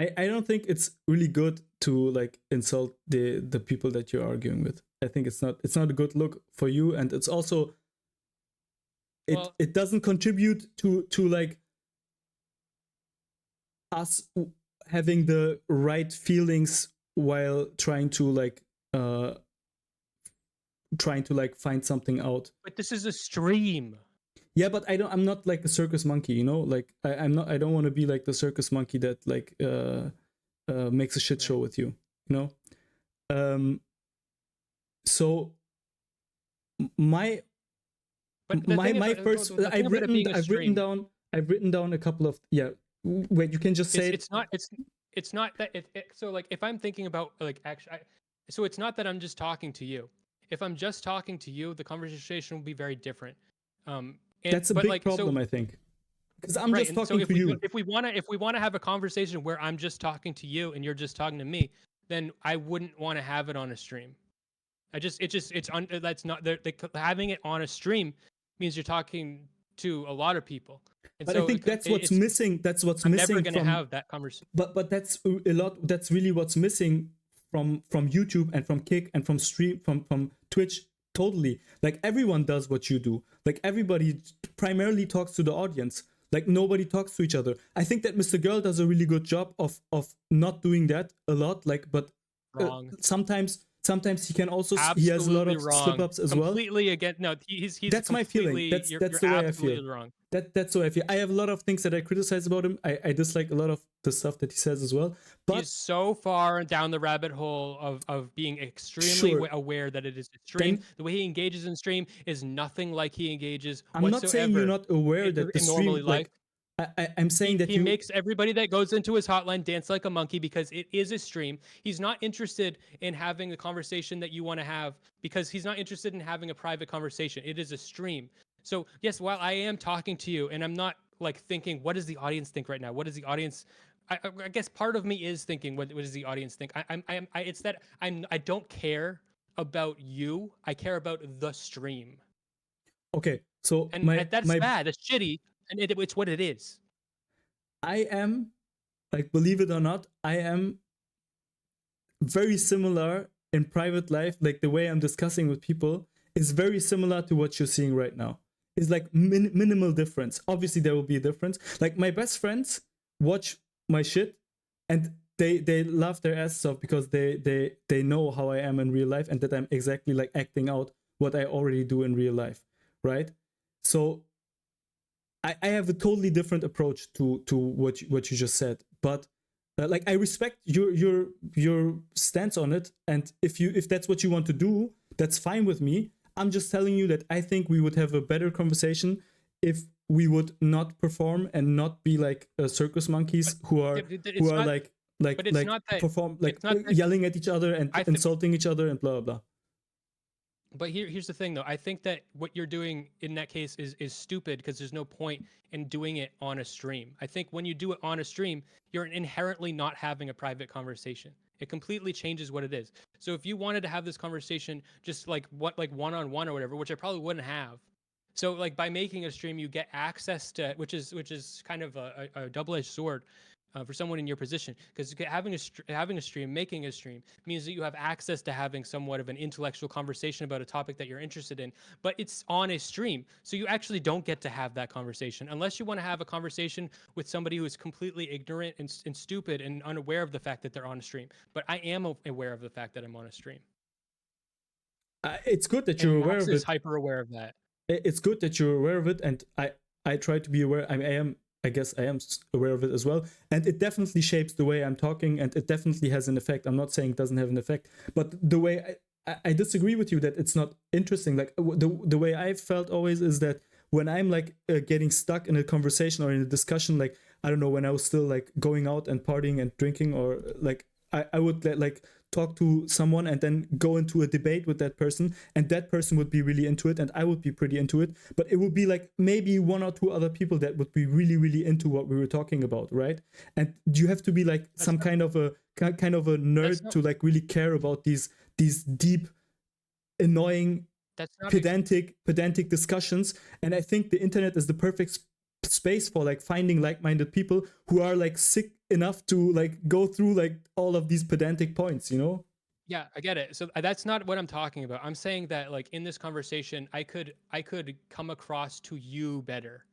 I don't think it's really good to like insult the people that you're arguing with. I think it's not a good look for you, and it's also it doesn't contribute to like us having the right feelings while trying to like find something out. But this is a stream. Yeah, but I'm not like a circus monkey, you know? Like I don't want to be like the circus monkey that like makes a shit show with you, you know? So my first I've written down a couple of wait, you can just say it's not that so like if I'm thinking about like actually so it's not that I'm just talking to you. If I'm just talking to you, the conversation will be very different. That's a big problem, I think, because I'm just talking to you. If we want to have a conversation where I'm just talking to you and you're just talking to me, then I wouldn't want to have it on a stream. That's not having it on a stream means you're talking to a lot of people. And but so I think that's what's missing. That's what's missing. I'm never going to have that conversation. But that's a lot. That's really what's missing from YouTube and from Kick and from stream from Twitch. Totally. Like everyone does what you do. Like everybody primarily talks to the audience. Like nobody talks to each other. I think that Mr. Girl does a really good job of not doing that a lot. Like, but sometimes he can also he has a lot of slip ups as well. Completely again. No, he's that's my feeling. That's the way I feel. Wrong. That's the way I feel. I have a lot of things that I criticize about him. I dislike a lot of the stuff that he says as well. But he's so far down the rabbit hole of being extremely aware that it is a stream. The way he engages in stream is nothing like he engages I'm not saying you're not aware that the stream like I'm saying that he makes everybody that goes into his hotline dance like a monkey because it is a stream. He's not interested in having the conversation that you want to have because he's not interested in having a private conversation. It is a stream. So yes, while I am talking to you and I'm not like thinking, what does the audience think right now? What does the audience? I guess part of me is thinking, what does the audience think? It's that I don't care about you. I care about the stream. Okay, so that's bad. That's shitty. And it's what it is. I am, like, believe it or not, I am very similar in private life. Like the way I'm discussing with people is very similar to what you're seeing right now. It's like minimal difference. Obviously, there will be a difference. Like my best friends watch my shit and they laugh their asses off because they know how I am in real life and that I'm exactly like acting out what I already do in real life, right? So I have a totally different approach to what you just said, but like I respect your stance on it, and if that's what you want to do, that's fine with me. I'm just telling you that I think we would have a better conversation if we would not perform and not be like circus monkeys who are yelling at each other and insulting each other and blah blah blah. But here's the thing, though. I think that what you're doing in that case is stupid because there's no point in doing it on a stream. I think when you do it on a stream, you're inherently not having a private conversation. It completely changes what it is. So if you wanted to have this conversation just like one-on-one or whatever, which I probably wouldn't have. So like by making a stream, you get access to which is kind of a double-edged sword. For someone in your position, because having a stream, making a stream means that you have access to having somewhat of an intellectual conversation about a topic that you're interested in, but it's on a stream. So you actually don't get to have that conversation unless you want to have a conversation with somebody who is completely ignorant and stupid and unaware of the fact that they're on a stream. But I am aware of the fact that I'm on a stream. It's good that you're aware of it. Hyper aware of that. It's good that you're aware of it, and I try to be aware. I guess I am aware of it as well. And it definitely shapes the way I'm talking, and it definitely has an effect. I'm not saying it doesn't have an effect, but the way I disagree with you that it's not interesting. Like the way I've felt always is that when I'm like getting stuck in a conversation or in a discussion, like, I don't know, when I was still like going out and partying and drinking, or like I would like talk to someone and then go into a debate with that person, and that person would be really into it and I would be pretty into it, but it would be like maybe one or two other people that would be really, really into what we were talking about, right? And you have to be like some kind of a nerd to like really care about these deep, annoying, pedantic discussions. And I think the internet is the perfect space for like finding like-minded people who are like sick enough to like go through like all of these pedantic points, you know? Yeah, I get it. So that's not what I'm talking about. I'm saying that like in this conversation, I could come across to you better.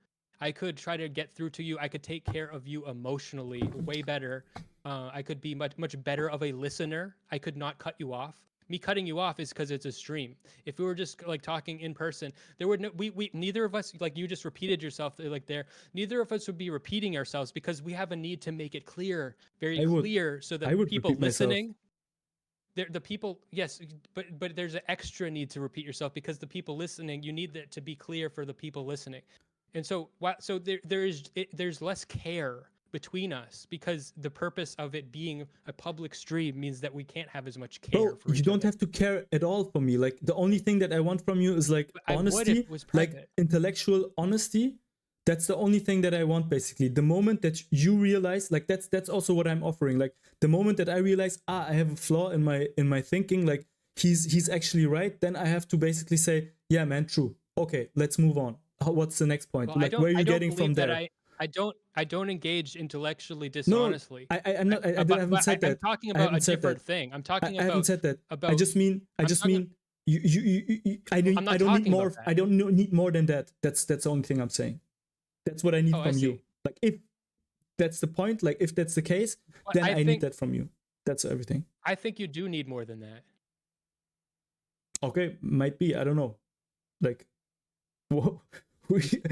I could try to get through to you. I could take care of you emotionally way better. I could be much better of a listener. I could not cut you off. Me cutting you off is because it's a stream. If we were just like talking in person, there would no, we neither of us, like you just repeated yourself like there. Neither of us would be repeating ourselves because we have a need to make it clear, very I would clear, so that I would people repeat myself. listening, the people, yes, but there's an extra need to repeat yourself because the people listening, you need that to be clear for the people listening. And so so there's less care between us because the purpose of it being a public stream means that we can't have as much care Bro, for you each don't other. have to care at all for me. Like the only thing that I want from you is like But I would if honesty, it was like private. intellectual honesty. That's the only thing that I want basically. The moment that you realize, like that's also what I'm offering. Like the moment that I realize, I have a flaw in my thinking, like he's actually right, then I have to basically say, yeah, man, true. Okay, let's move on. What's the next point? Well, Like where are I you don't getting from believe that there? I don't engage intellectually No, dishonestly. I'm not. I haven't said I'm that. talking I about a haven't said that. different thing. I'm talking I haven't said that. I about just mean. I I'm just talking mean. You I'm I not don't need talking more. about I that. don't need more than that. That's the only thing I'm saying. That's what I need Oh, I from you. see. Like if that's the point, like if that's the case, But then I need that from you. That's everything. I think you do need more than that. Okay, might be. I don't know. Like, whoa.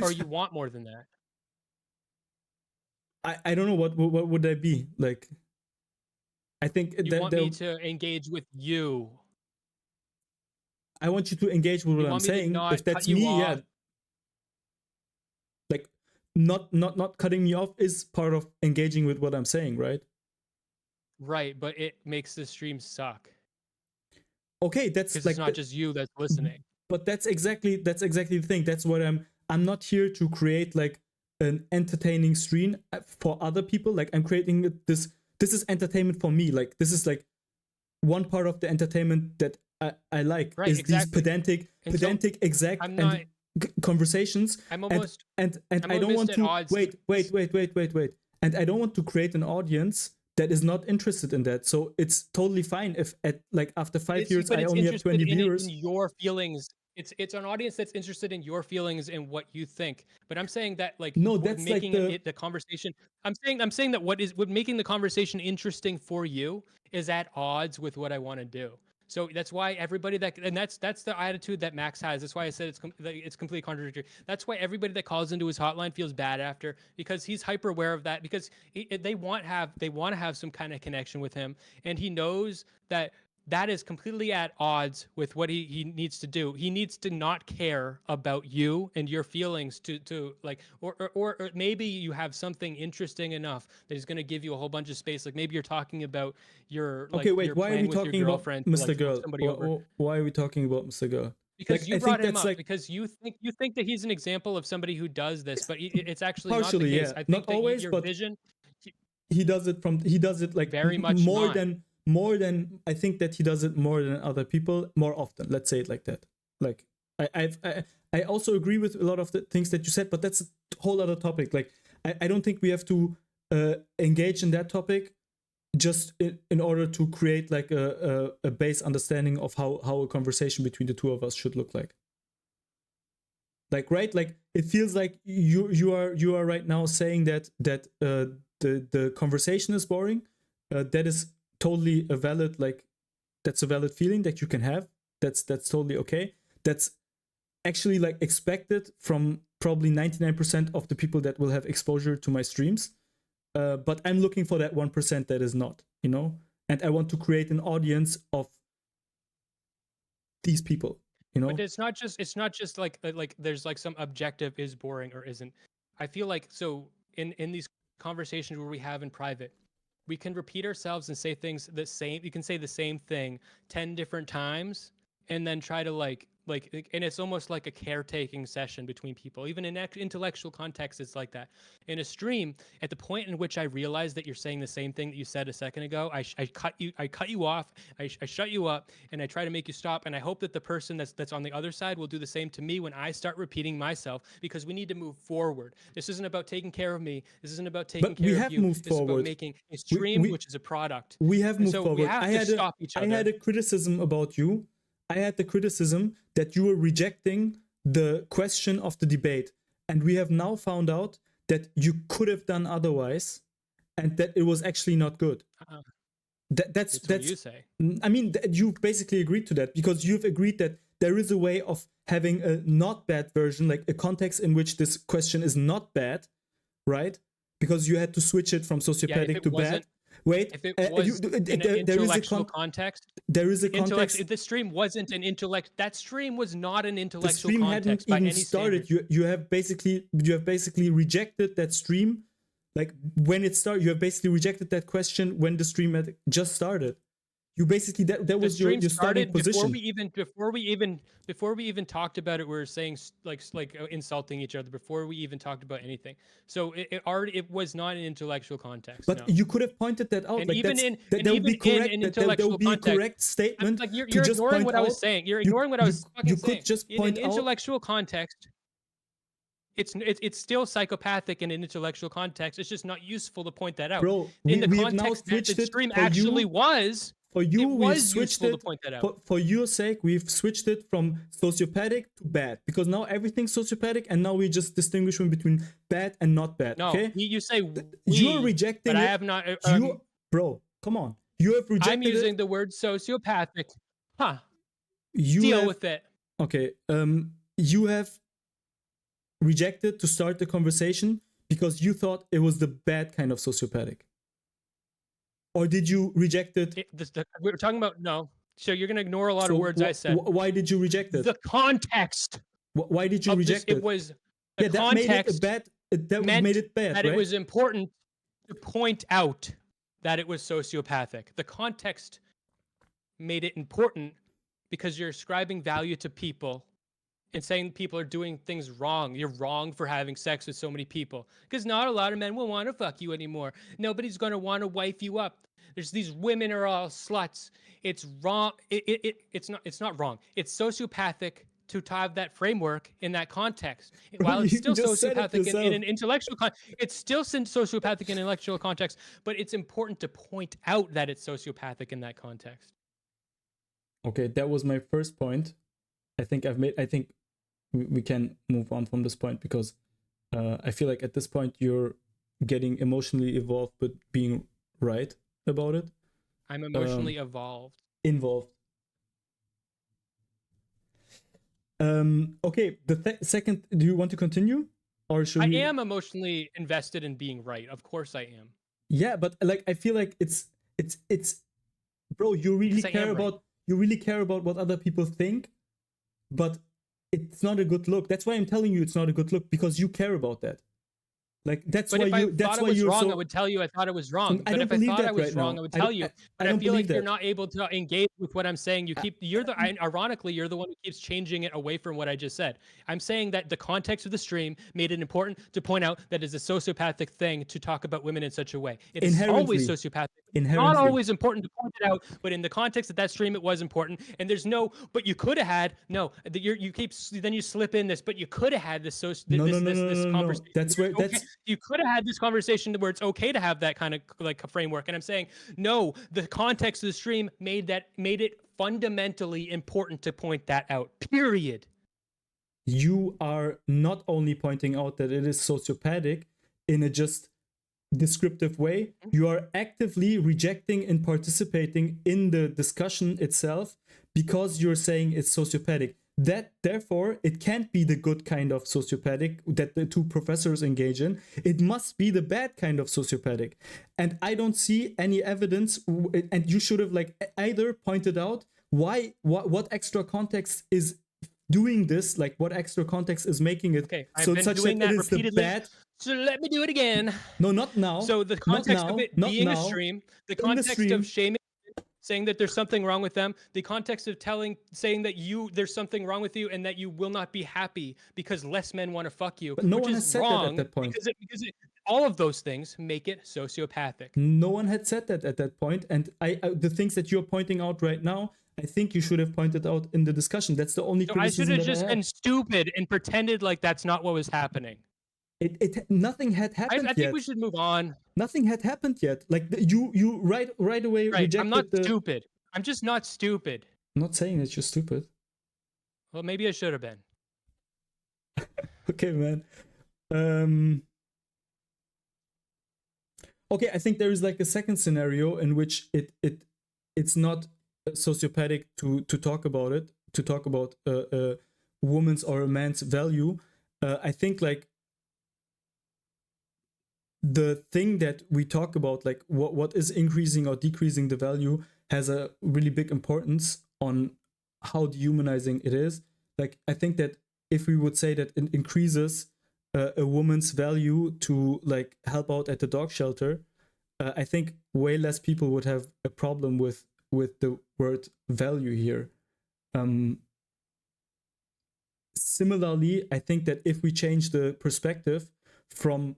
Or you want more than that. I don't know what would that be like. I think You want me to engage with you. I want you to engage with You what I'm want me to saying. not If cut that's you me, yeah, off. like not cutting me off is part of engaging with what I'm saying, right? Right, but it makes the stream suck. Okay, that's Because it's like not just you that's listening. but that's exactly the thing. That's what I'm not here to create like an entertaining stream for other people. Like I'm creating this is entertainment for me. Like this is like one part of the entertainment that I like Right, is exactly. these pedantic exact I'm not conversations. I'm almost And I'm I don't almost want at to odds. wait. And I don't want to create an audience that is not interested in that. So it's totally fine if at like after 5 years But I it's only have interested 20 in viewers. your feelings. It's an audience that's interested in your feelings and what you think. But I'm saying that like No, that's like making it the conversation. I'm saying that what making the conversation interesting for you is at odds with what I want to do. So that's why everybody that's the attitude that Max has. That's why I said it's completely contradictory. That's why everybody that calls into his hotline feels bad after because he's hyper aware of that because they want to have some kind of connection with him and he knows that that is completely at odds with what he needs to do. He needs to not care about you and your feelings to like or maybe you have something interesting enough that is going to give you a whole bunch of space. Like maybe you're talking about your like okay, wait, you're why are we playing with your talking about girlfriend to Mr. like fuck Girl? somebody over Why are we talking about Mr. Girl? because Like you I think brought him that's up like because you think that he's an example of somebody who does this, but it's actually not the partially, case. yeah. I Not think that always, your but vision he does it like very much not. more than I think that he does it more than other people more often. Let's say it like that. Like I also agree with a lot of the things that you said, but that's a whole other topic. Like I don't think we have to engage in that topic just in order to create like a base understanding of how a conversation between the two of us should look like right, like it feels like you are right now saying that the conversation is boring. That is totally a valid, like that's a valid feeling that you can have. That's totally okay. That's actually like expected from probably 99% of the people that will have exposure to my streams. But I'm looking for that 1% that is not, you know, and I want to create an audience of these people, you know. But it's not just like there's like some objective is boring or isn't. I feel like so in these conversations where we have in private, we can repeat ourselves and say things the same. You can say the same thing 10 different times and then try to like and it's almost like a caretaking session between people. Even in intellectual context, it's like that. In a stream, at the point in which I realize that you're saying the same thing that you said a second ago, I cut you off, I shut you up, and I try to make you stop. And I hope that the person that's on the other side will do the same to me when I start repeating myself, because we need to move forward. This isn't about taking care of me. This isn't about taking care of you. Moved this forward. is about making a stream, which is a product. We have moved so forward. We have to stop each other. I had a criticism about you. I had the criticism that you were rejecting the question of the debate. And we have now found out that you could have done otherwise and that it was actually not good. That's what you say. I mean, you've basically agreed to that, because you've agreed that there is a way of having a not bad version, like a context in which this question is not bad, right? Because you had to switch it from sociopathic to bad. Wait, if it was in an intellectual context, there is a context. The stream wasn't an intellect. That stream was not an intellectual the stream context hadn't by even any started. standard. You have basically rejected that stream, like when it started. You have basically rejected that question when the stream had just started. You basically that was your starting position. Before we even talked about it, we were saying like insulting each other before we even talked about anything. So it was not an intellectual context. But you could have pointed that out. And like even in that would be correct. There would be a correct statement. Like you're ignoring what I was saying. You're ignoring what I was fucking saying. You could just point in an intellectual context. It's still psychopathic in an intellectual context. It's just not useful to point that out. Bro, in the context that the stream actually was. For you, we've switched it. To point that out. For your sake, we've switched it from sociopathic to bad, because now everything's sociopathic, and now we just distinguish between bad and not bad. No, okay? You say you're rejecting but it. I have not. Bro, come on. You have rejected. I'm using the word sociopathic. Huh? Deal with it. Okay. You have rejected to start the conversation because you thought it was the bad kind of sociopathic. Or did you reject it? We were talking about no. So you're going to ignore a lot of words I said. Why did you reject it? The context. Why did you reject it? It was the context that made it bad. That right? It was important to point out that it was sociopathic. The context made it important because you're ascribing value to people and saying people are doing things wrong. You're wrong for having sex with so many people, because not a lot of men will want to fuck you anymore. Nobody's going to want to wife you up. There's these women are all sluts. It's wrong. It's not wrong. It's sociopathic to have that framework in that context. While it's still sociopathic in an intellectual it's still sociopathic in an intellectual context, but it's important to point out that it's sociopathic in that context. Okay, that was my first point. I think we can move on from this point, because I feel like at this point you're getting emotionally involved with being right about it. I'm emotionally involved. Okay, the second, do you want to continue? Or should we? I am emotionally invested in being right. Of course I am. Yeah, but like I feel like it's bro, you really care about what other people think, but it's not a good look. That's why I'm telling you it's not a good look, because you care about that. Like that's why you. That's why you're wrong. so... I would tell you I thought it was wrong. But if I thought I was wrong, I would tell you. But I feel like you're not able to engage with what I'm saying. Ironically, you're the one who keeps changing it away from what I just said. I'm saying that the context of the stream made it important to point out that it's a sociopathic thing to talk about women in such a way. It is always sociopathic. Not always important to point it out, but in the context of that stream, it was important. And there's no, but you could have had, then you slip in this, but you could have had this conversation. That's where, you could have had this conversation where it's okay to have that kind of like a framework. And I'm saying, no, the context of the stream made it fundamentally important to point that out, period. You are not only pointing out that it is sociopathic in a just descriptive way, you are actively rejecting and participating in the discussion itself because you're saying it's sociopathic. That therefore it can't be the good kind of sociopathic that the two professors engage in. It must be the bad kind of sociopathic, and I don't see any evidence. And you should have like either pointed out what extra context is doing this, like what extra context is making it so such that it is the bad. So let me do it again. No, not now. So the context of it being a stream, the context of shaming saying that there's something wrong with them, the context of saying that there's something wrong with you and that you will not be happy because less men want to fuck you, But no which one is has said that at wrong that point. because all of those things make it sociopathic. No one had said that at that point, and the things that you're pointing out right now, I think you should have pointed out in the discussion. That's the only So I should criticism have that just I have. been stupid and pretended like that's not what was happening. Nothing had happened I yet. think we should move on. Nothing had happened yet. Like you right away Right. rejected I'm not stupid. I'm just not stupid. I'm not saying that you're stupid. Well, maybe I should have been. Okay, man. Okay, I think there is like a second scenario in which it's not sociopathic to talk about it, to talk about a woman's or a man's value. I think like the thing that we talk about, like what is increasing or decreasing the value, has a really big importance on how dehumanizing it is. Like I think that if we would say that it increases a woman's value to like help out at the dog shelter, I think way less people would have a problem with the word value here. Similarly, I think that if we change the perspective from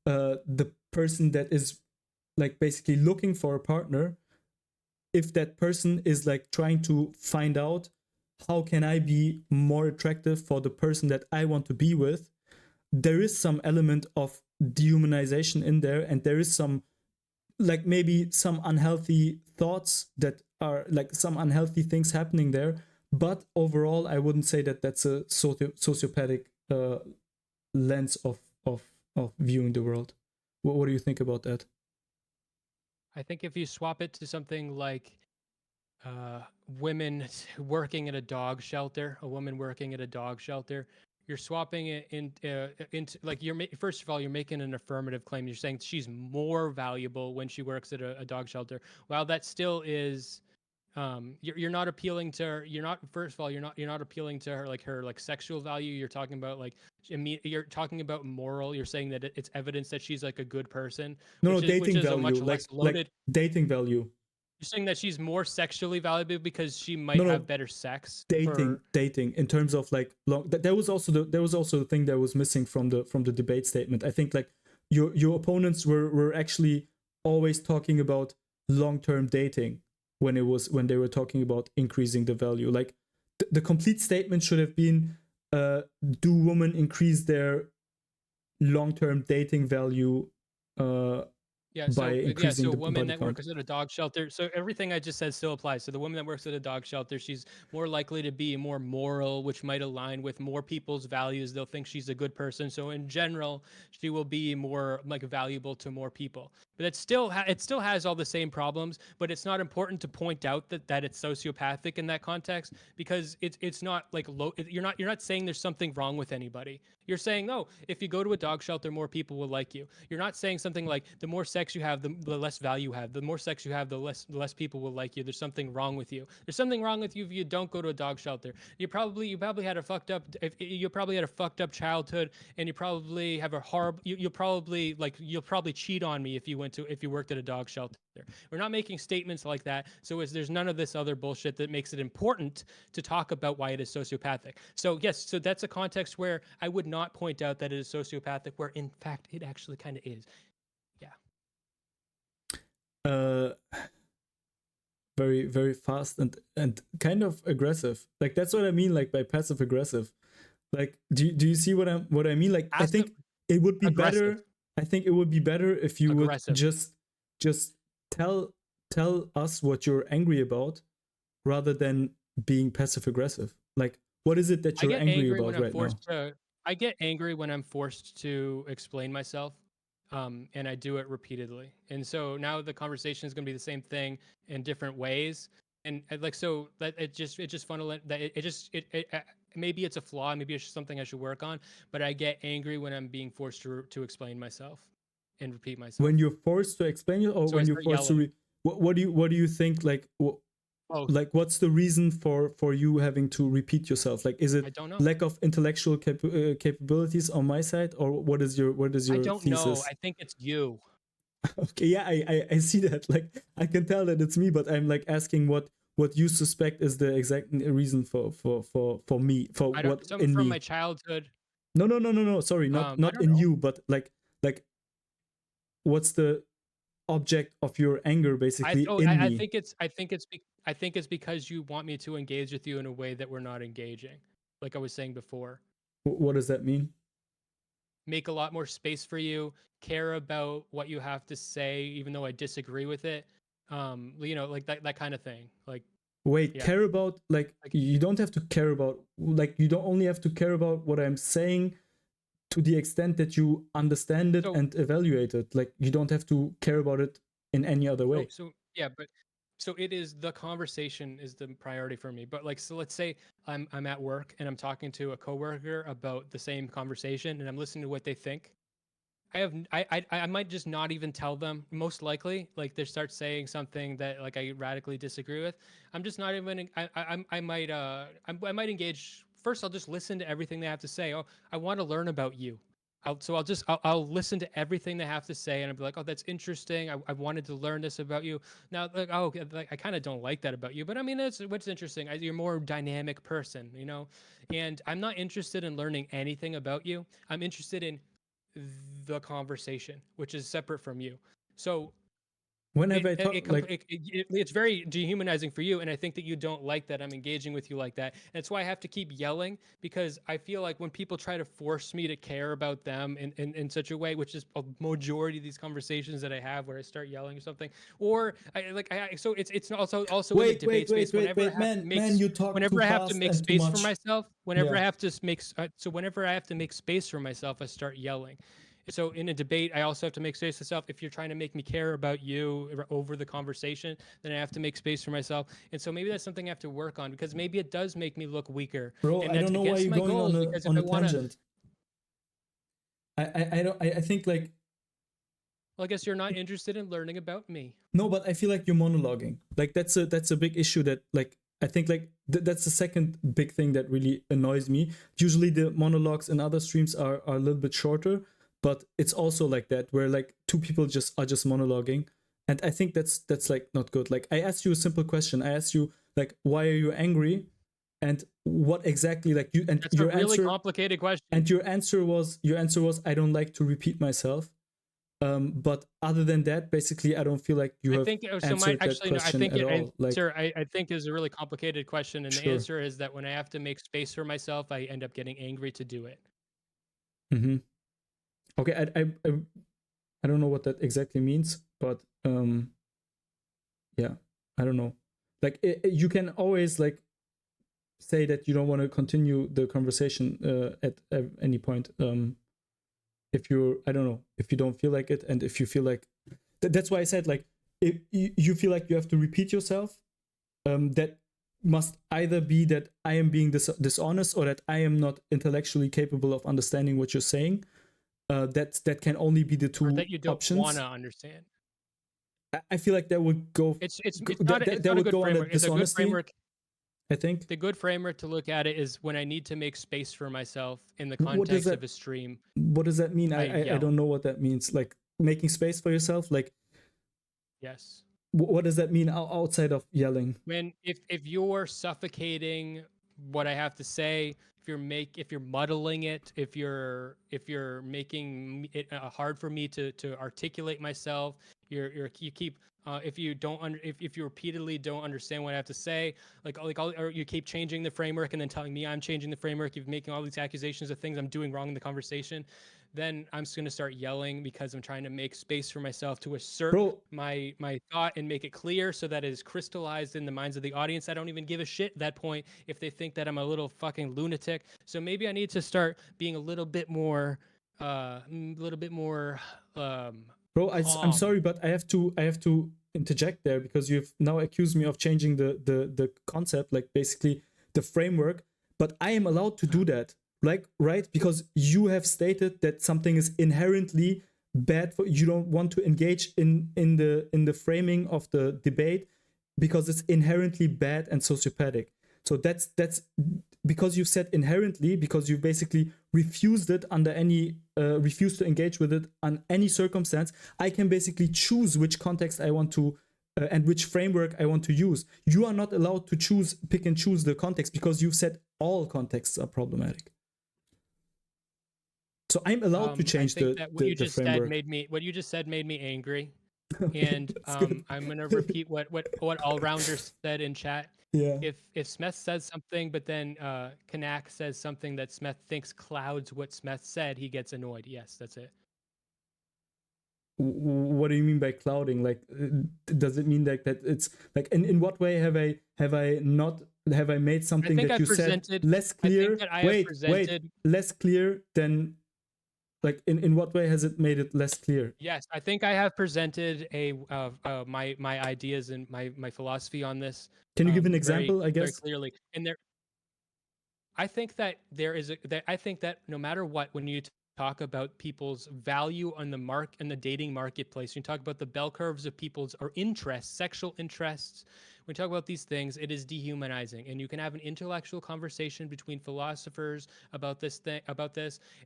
the person that is like basically looking for a partner, if that person is like trying to find out how can I be more attractive for the person that I want to be with, there is some element of dehumanization in there, and there is some like maybe some unhealthy thoughts that are like some unhealthy things happening there. But overall, I wouldn't say that that's a sociopathic lens of viewing the world. What do you think about that? I think if you swap it to something like women working at a dog shelter, a woman working at a dog shelter, you're swapping it into like first of all, you're making an affirmative claim. You're saying she's more valuable when she works at a dog shelter. While that still is, you're not appealing to her. You're not, first of all, you're not appealing to her like sexual value. You're talking about like you're talking about moral. You're saying that it's evidence that she's like a good person. No, which dating is a much value, less loaded. like dating value. You're saying that she's more sexually valuable because she might have better sex. Dating in terms of like there was also the thing that was missing from the debate statement. I think like your opponents were actually always talking about long-term dating when they were talking about increasing the value. Like the complete statement should have been do women increase their long-term dating value so women that works at a dog shelter. So everything I just said still applies. So the woman that works at a dog shelter, she's more likely to be more moral, which might align with more people's values. They'll think she's a good person. So in general, she will be more like valuable to more people. But it still has all the same problems. But it's not important to point out that it's sociopathic in that context, because it's not like you're not saying there's something wrong with anybody. You're saying, oh, if you go to a dog shelter, more people will like you. You're not saying something like the more sex you have, the less value you have. The more sex you have, the less people will like you. There's something wrong with you. There's something wrong with you if you don't go to a dog shelter. You probably had a fucked up childhood, and you probably have a horrible. You'll probably cheat on me if you worked at a dog shelter. We're not making statements like that. So there's none of this other bullshit that makes it important to talk about why it is sociopathic. So yes, so that's a context where I would not point out that it is sociopathic, where in fact it actually kind of is. Yeah. Very, very fast and kind of aggressive. Like that's what I mean, like by passive aggressive. Like do you see what I mean? Like passive, I think it would be aggressive. Better. I think it would be better if you aggressive. Would just tell us what you're angry about, rather than being passive aggressive. Like what is it that you're angry about right now? I get angry when I'm forced to explain myself, and I do it repeatedly. And so now the conversation is going to be the same thing in different ways. And like, so that it just maybe it's a flaw, maybe it's something I should work on, but I get angry when I'm being forced to explain myself and repeat myself. When you're forced to explain it, or so when you're forced to what do you think, like like what's the reason for you having to repeat yourself? Like is it lack of intellectual capabilities on my side, or what is your I don't thesis? know. I think it's you. Okay, yeah, I see that. Like, I can tell that it's me, but I'm like asking what you suspect is the exact reason for me, for I don't. what Some in from me. my childhood. No. Sorry, I not don't in know. you, but like what's the object of your anger I basically oh in I me? think it's I think it's I think it's because you want me to engage with you in a way that we're not engaging. Like I was saying before, What does that mean? make a lot more space for you, care about what you have to say, even though I disagree with it. Like that kind of thing. Like Wait, yeah, care about, like, like you don't have to care about, like, you don't only have to care about what I'm saying to the extent that you understand it so and evaluate it. Like, you don't have to care about it in any other way. yeah, but so it is the conversation is the priority for me. But like so let's say I'm at work and I'm talking to a coworker about the same conversation and I'm listening to what they think. I might just not even tell them. Most likely, like they start saying something that like I radically disagree with. I'm just not even. I might engage. First, I'll just listen to everything they have to say. Oh, I want to learn about you. I'll listen to everything they have to say and I'll be like, oh, that's interesting. I wanted to learn this about you. Now, like, oh, like, I kind of don't like that about you, but I mean, that's what's interesting. You're a more dynamic person, you know. And I'm not interested in learning anything about you. I'm interested in the conversation, which is separate from you. So When have I talked, like, it's very dehumanizing for you, and I think that you don't like that I'm engaging with you like that. And that's why I have to keep yelling because I feel like when people try to force me to care about them in such a way, which is a majority of these conversations that I have where I start yelling or something, or so it's also in the debate space. Whenever I have to make Man, you talk too whenever I have to fast make and too space for much. myself, whenever Yeah. I have to make so whenever I have to make space for myself, I start yelling. So in a debate, I also have to make space for myself. If you're trying to make me care about you over the conversation, then I have to make space for myself. And so maybe that's something I have to work on because maybe it does make me look weaker, Bro, and I that's don't know why against you're my going goals. Because if on I a want to, tangent. I don't I think like, well, I guess you're not interested in learning about me. no, but I feel like you're monologuing. Like, that's a big issue that, like, I think like that's the second big thing that really annoys me. Usually the monologues in other streams are a little bit shorter, but it's also like that where like two people just are just monologuing, and I think that's like not good. Like, I asked you a simple question. I asked you, like, why are you angry, and what exactly, like, you, That's a really complicated question. and your answer was I don't like to repeat myself. But other than that, basically, I don't feel like you I have think so. My answered that actually no. I question think at it all. Like, answer I think is a really complicated question, and the sure. answer is that when I have to make space for myself, I end up getting angry to do it. Mm-hmm. Okay, I don't know what that exactly means, but yeah, I don't know. Like, you can always like say that you don't want to continue the conversation at any point. If you're, I don't know, if you don't feel like it, and if you feel like that's why I said, like, if you feel like you have to repeat yourself, that must either be that I am being dishonest, or that I am not intellectually capable of understanding what you're saying. That can only be the Or two that you don't want options. to understand. I feel like that would It's that not a would good go under framework. It's a good dishonesty, framework. I think. The good framework to look at it is when I need to make space for myself in the What does context of that a stream, what does that mean? I I yell. don't know what that means. Like, making space for yourself. Like, Yes. what does that mean outside of yelling? When if you're suffocating what I have to say, if you're muddling it, if you're making it hard for me to articulate myself, you keep if you don't if you repeatedly don't understand what I have to say, or you keep changing the framework and then telling me I'm changing the framework, you're making all these accusations of things I'm doing wrong in the conversation, then I'm just going to start yelling because I'm trying to make space for myself to assert Bro, my thought and make it clear so that it is crystallized in the minds of the audience. I don't even give a shit at that point if they think that I'm a little fucking lunatic. So maybe I need to start being a little bit more bro, I'm calm. sorry, but I have to interject there, because you've now accused me of changing the concept, like, basically the framework. But I am allowed to do that, like, right? Because you have stated that something is inherently bad for you. Don't want to engage in the framing of the debate because it's inherently bad and sociopathic. So that's because you said inherently, because you basically refused it under any refused to engage with it on any circumstance. I can basically choose which context I want to and which framework I want to use. You are not allowed to pick and choose the context, because you've said all contexts are problematic. So I'm allowed to change the framework. What you just said made me angry. Okay, and I'm gonna repeat what All-Rounder said in chat. Yeah. If Smeth says something, but then Kanak says something that Smeth thinks clouds what Smeth said, he gets annoyed. Yes, that's it. What do you mean by clouding? Like, does it mean that it's like in what way have I made something that you said less clear? Wait, less clear than. Like, in what way has it made it less clear? Yes, I think I have presented my ideas and my philosophy on this. Can you give an example? I guess very clearly. And I think that I think that no matter what, when you talk about people's value on the dating marketplace, you talk about the bell curves of people's interests, sexual interests. When we talk about these things, it is dehumanizing, and you can have an intellectual conversation between philosophers about this,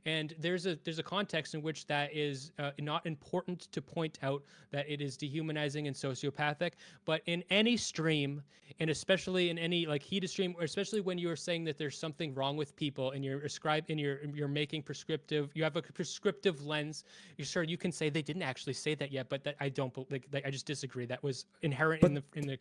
and there's a context in which that is not important to point out that it is dehumanizing and sociopathic. But in any stream, and especially in any like heated stream, or especially when you are saying that there's something wrong with people, and you're making prescriptive, you have a prescriptive lens. You can say they didn't actually say that yet, but that I don't believe. I just disagree. That was inherent in the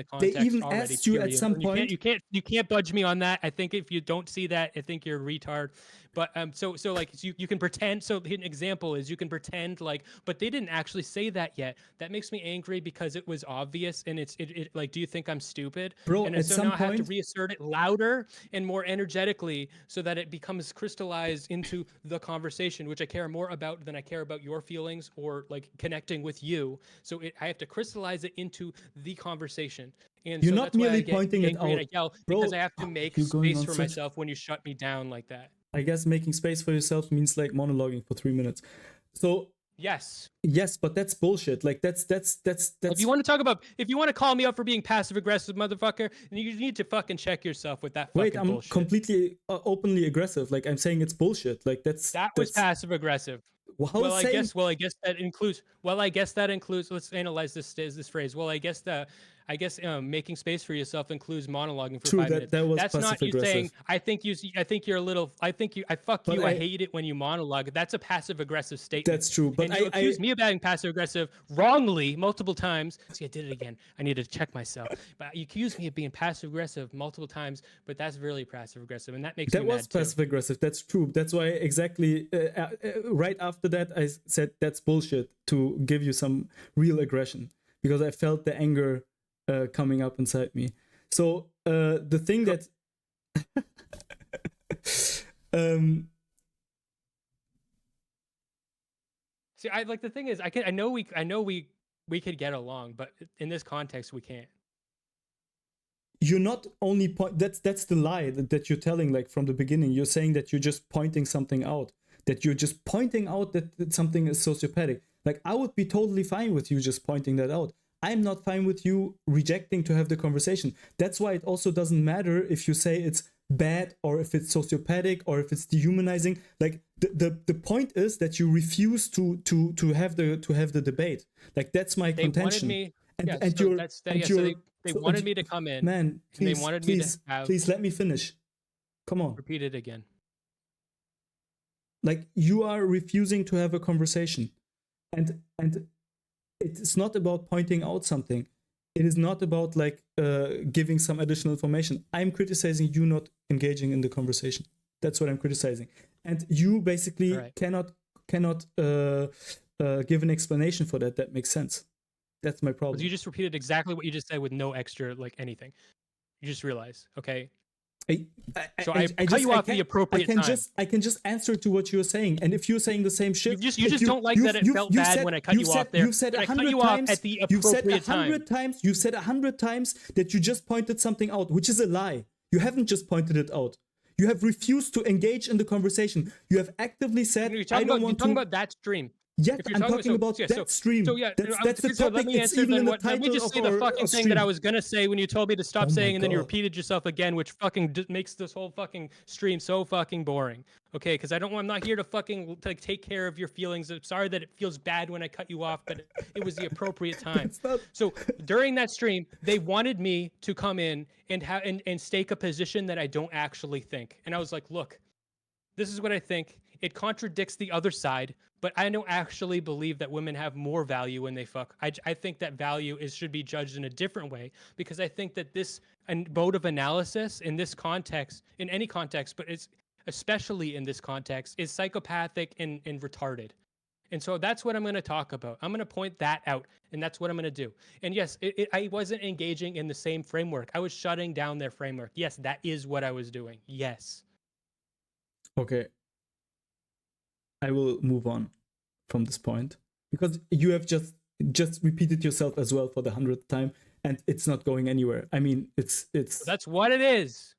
context. They even already, asked you at some point. You can't budge me on that. I think if you don't see that, I think you're a retard. But so you can pretend. So an example is you can pretend like, but they didn't actually say that yet. That makes me angry because it was obvious, and it like, do you think I'm stupid? Bro, and at so some now I have point, to reassert it louder and more energetically so that it becomes crystallized into the conversation, which I care more about than I care about your feelings or like connecting with you. So I have to crystallize it into the conversation. And you're so not that's why merely I get pointing it angry out, and I yell, bro, because I have to make space for myself when you shut me down like that. I guess making space for yourself means like monologuing for 3 minutes. So yes, but that's bullshit. Like that's. If you want to call me out for being passive aggressive, motherfucker, then you need to fucking check yourself with that fucking bullshit. I'm completely openly aggressive. Like, I'm saying it's bullshit. Like that's passive aggressive. Well, I guess that includes. Let's analyze this phrase. Well, I guess making space for yourself includes monologuing for 5 minutes. That's not you saying. I think you're a little. I hate it when you monologue. That's a passive aggressive statement. That's true. But and you accuse me of being passive aggressive wrongly multiple times. See, I did it again. I need to check myself. But you accuse me of being passive aggressive multiple times. But that's really passive aggressive, and that makes me mad too. That was passive aggressive. That's true. That's why exactly right after that I said that's bullshit, to give you some real aggression, because I felt the anger coming up inside me. So the thing that see, the thing is, I know we could get along, but in this context we can't. You're not only that's the lie that you're telling, like, from the beginning. You're saying that you're just pointing something out, that you're just pointing out that something is sociopathic. Like, I would be totally fine with you just pointing that out. I'm not fine with you rejecting to have the conversation. That's why it also doesn't matter if you say it's bad or if it's sociopathic or if it's dehumanizing. Like, the point is that you refuse to have the debate. Like, that's my contention. They wanted me to come in. Man, please, they wanted me to have. Please let me finish. Come on. Repeat it again. Like, you are refusing to have a conversation, and it's not about pointing out something. It is not about like giving some additional information. I'm criticizing you not engaging in the conversation. That's what I'm criticizing. And you basically cannot give an explanation for that. That makes sense. That's my problem. You just repeated exactly what you just said with no extra like anything. You just realized, okay? I cut you off the appropriate time. I can just answer to what you're saying, and if you're saying the same shit, you just don't like that it felt bad when I cut you off there. You've said 100 times at the appropriate time. You've said 100 times that you just pointed something out, which is a lie. You haven't just pointed it out. You have refused to engage in the conversation. You have actively said, "I don't want to." You're talking about that stream. Yet If you're I'm talking talking about that stream. so yeah, That's the so let topic. me It's answer even then in the what let me title just of say the our fucking thing stream. that I was gonna say when you told me to stop Oh my saying, and then you God. repeated yourself again, which fucking makes this whole fucking stream so fucking boring. Okay, because I'm not here to fucking take care of your feelings. I'm sorry that it feels bad when I cut you off, but it was the appropriate time. It's not. So during that stream, they wanted me to come in and and stake a position that I don't actually think. And I was like, look, this is what I think. It contradicts the other side, but I don't actually believe that women have more value when they fuck. I think that value should be judged in a different way, because I think that this mode of analysis in this context, in any context, but it's especially in this context, is psychopathic and retarded. And so that's what I'm going to talk about. I'm going to point that out, and that's what I'm going to do. And yes, I wasn't engaging in the same framework. I was shutting down their framework. Yes, that is what I was doing. Yes. Okay. I will move on from this point, because you have just repeated yourself as well for the 100th time, and it's not going anywhere. I mean, it's That's what it is.